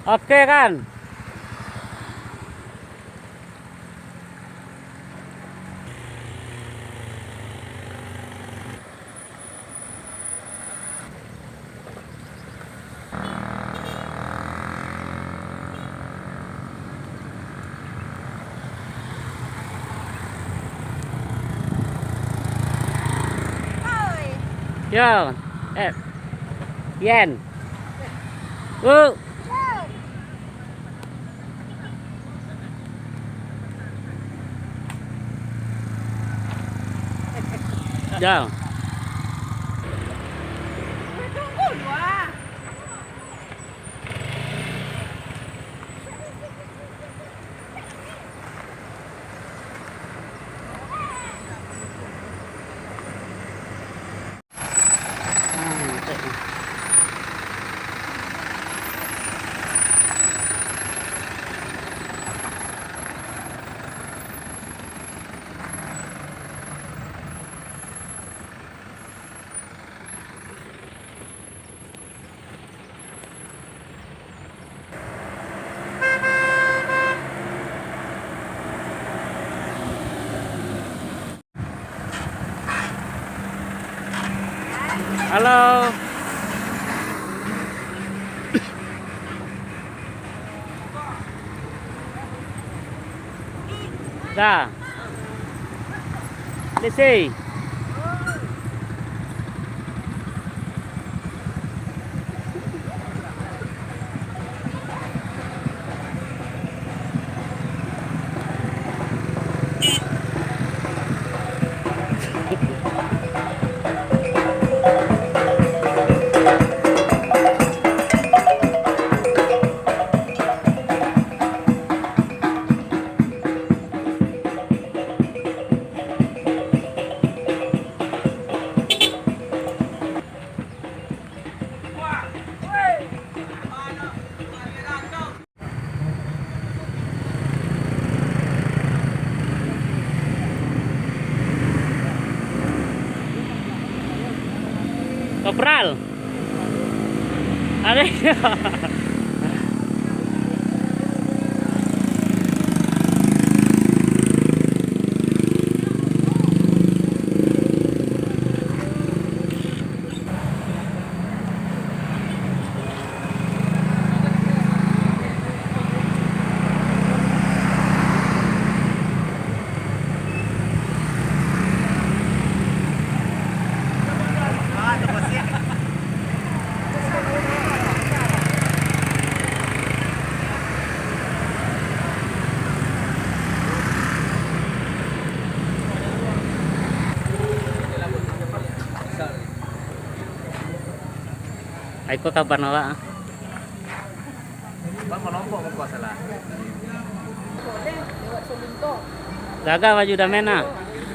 Oke kan? Yo, Yen. Yo. Halo. Dah. Lisi. Kopral. Ada. Aiko kabar nawa. Bang melompok mau salah. Gaga baju damena.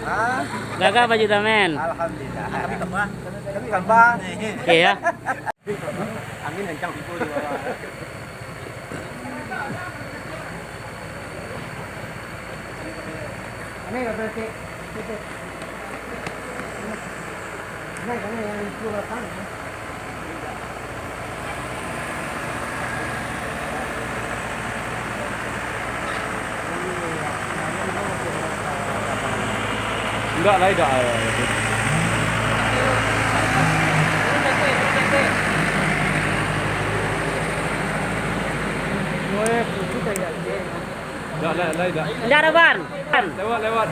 Ah, Gaga baju damen. alhamdulillah. Tapi kambang. Iya. Angin kencang itu di bawah. Ini enggak berarti. Ini kan yang keluar kan. Enggak lah, enggak. Enggak ada ban. Lewat.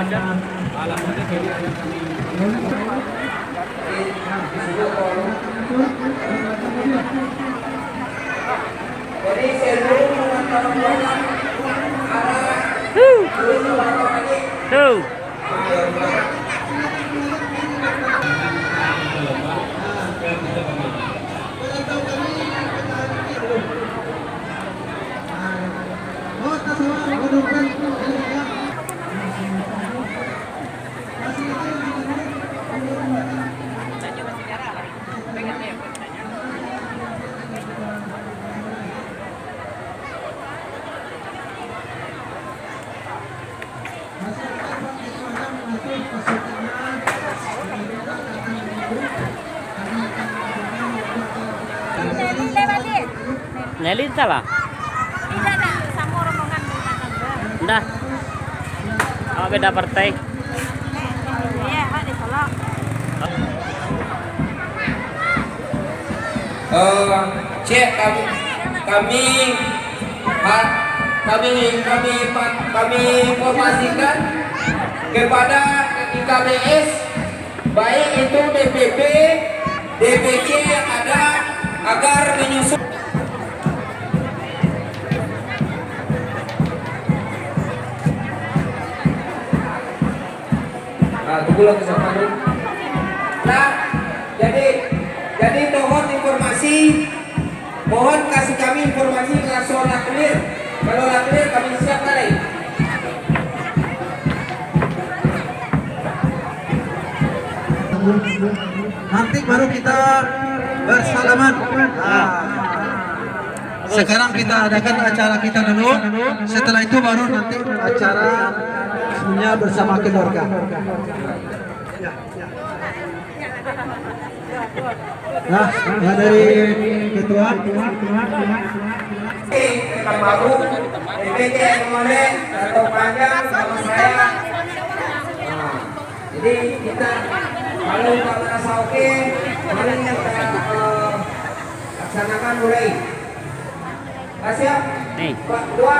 Alamatnya pilih aja kami. Jadi sebelum menonton Tuh. Nelly entah lah. Tidak ada sama rombongan tetangga. Dah. Oh, beda partai. Iya, Pak di Solo. Cek kami informasikan kepada IKBS, baik itu DPP, DPC yang ada, agar menyusun. Nah, tunggulah kesempatan dulu. Nah, jadi mohon kasih kami informasi soal laklir. Kalau laklir kami siap kali. Nanti baru kita bersalaman. Nah, sekarang kita adakan acara kita dulu. Setelah itu baru nanti acara semuanya bersama keluarga. Nah, dari ketua. Rekan baru, DPC kemarin atau panjang sama saya. Nah, jadi kita kalau nggak merasa oke, mari kita laksanakan mulai. Siap? Nih. Pak, dua.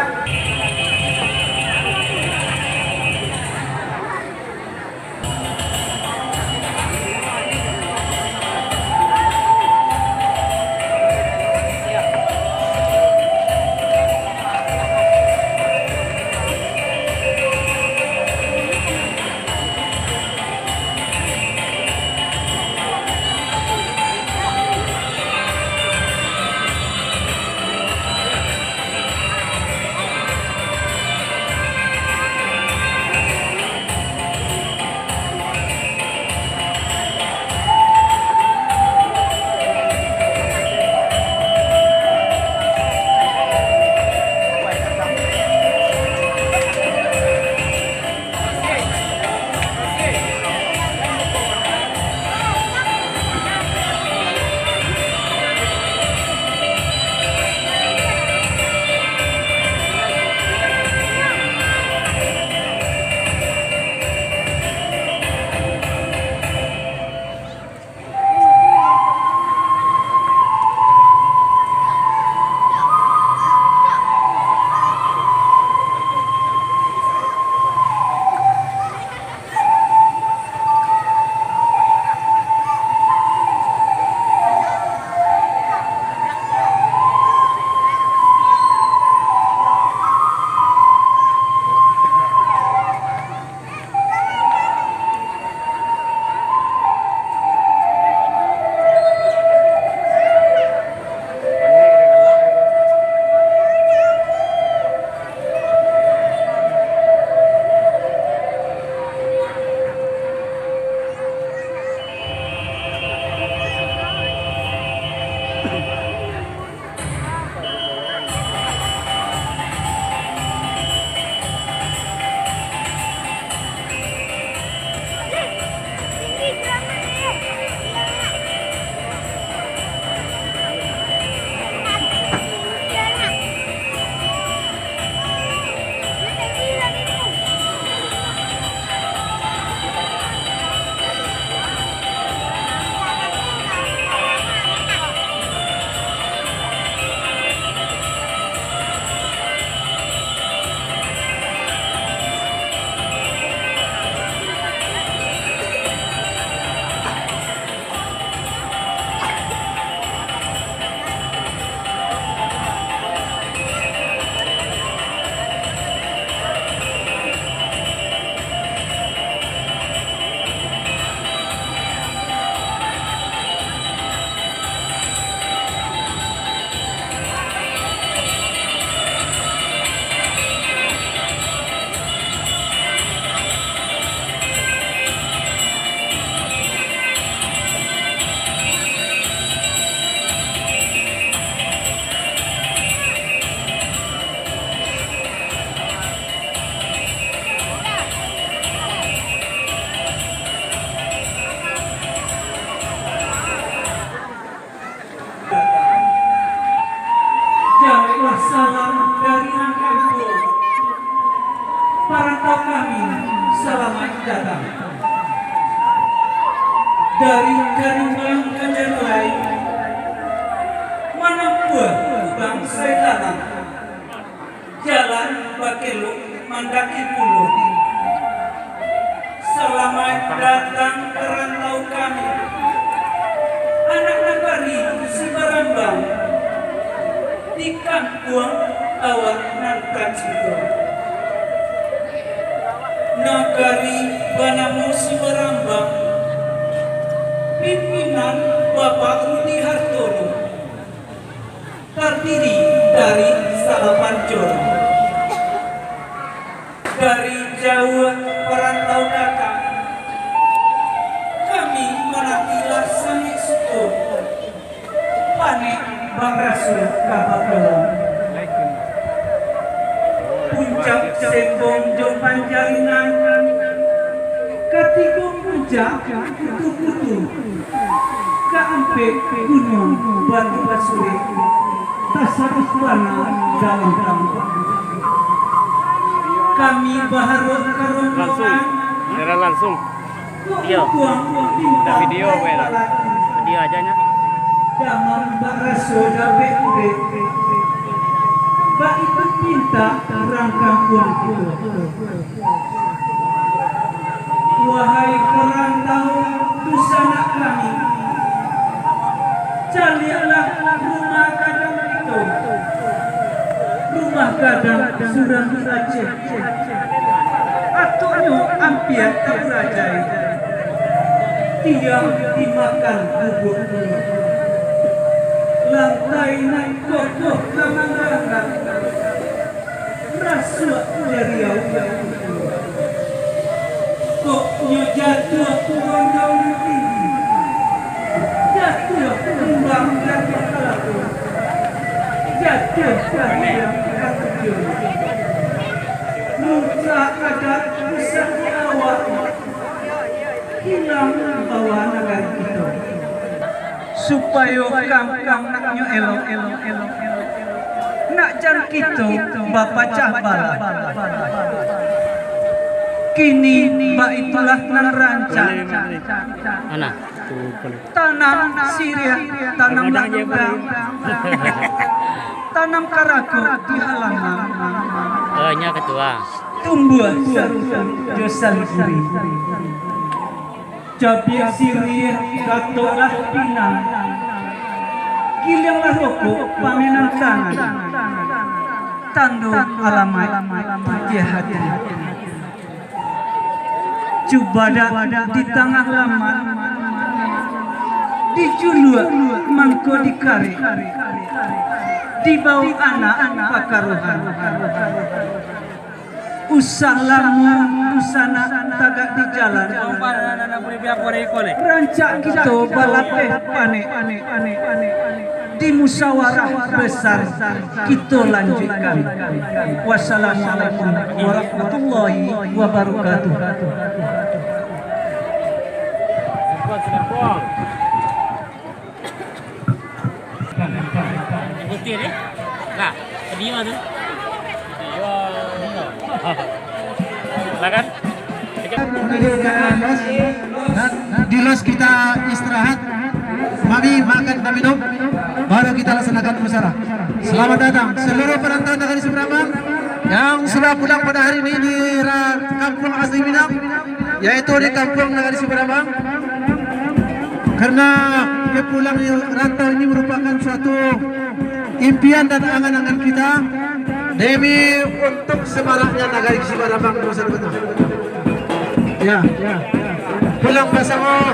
Tumbuh bang sedana jalan bakelu mendaki puluh. Selamat datang ke rantau kami, anak negari Sibarambang di kampung awak Nantacido. Nagari Banamu Sibarambang, pimpinan Bapak Rudi Hartono, terdiri dari Salaman Joro. Dari jauh perantau datang, kami menantilah sangit suku, panik Bang Rasul Kabakolo. Puncak sembong jom panjarinan, katigong puncak kutu-kutu, keampe gunung batu basuri, tasaruf warna dalam rambut. Kami baharu kerombongan Jalan langsung. Video. Ada video wela. Video aja nya. Damam baraso dabe ure. Ba itu pinta rangkang uang itu. Wahai perantau busana kami, carilah rumah kadang itu. Rumah kadang surang Aceh. Atunyo ampiat terajai. Tiang dimakan bubuk bulu. Lantai naik kokoh lamang-lamang. Rasuak jariau yang itu. Koknya jatuh kurang tinggi. Jatuh kembang dan kelaku. Jatuh kahiyang katujuh. Nusa adat pusat awak. Hilang bawa negara kita. Supaya kang naknya elok. Nak jan kita Bapak Cahbala. Kini mbak itulah nan rancang. Mana? Tanam sirih, tanam langgang, tanam karago di halaman. Nya ketua. Tumbuh serutan dosa liburi. Cabai sirih, katolah pinang. Gilanglah rokok, pamenan tangan. Tandu alamat, putih hati. Cubada di tengah laman, dijuluk mangko dikari, dibawa anak pakaruhan. Usah lamu busana tagak di jalan. Rancak kita balapeh pane. Di musyawarah besar kita lanjutkan. Wassalamualaikum warahmatullahi wabarakatuh. Bukti ni? Nah, video tu. Silakan. Di los kita istirahat, mami makan dan minum, baru kita laksanakan musyawarah. Selamat datang seluruh perantau negari Sibarambang yang sudah pulang pada hari ini di kampung asli Minang, yaitu di kampung negari Sibarambang. Karena kepulangan rantau ini merupakan suatu impian dan angan-angan kita demi untuk semaraknya negari Sibarambang. Ya, pulang bersama.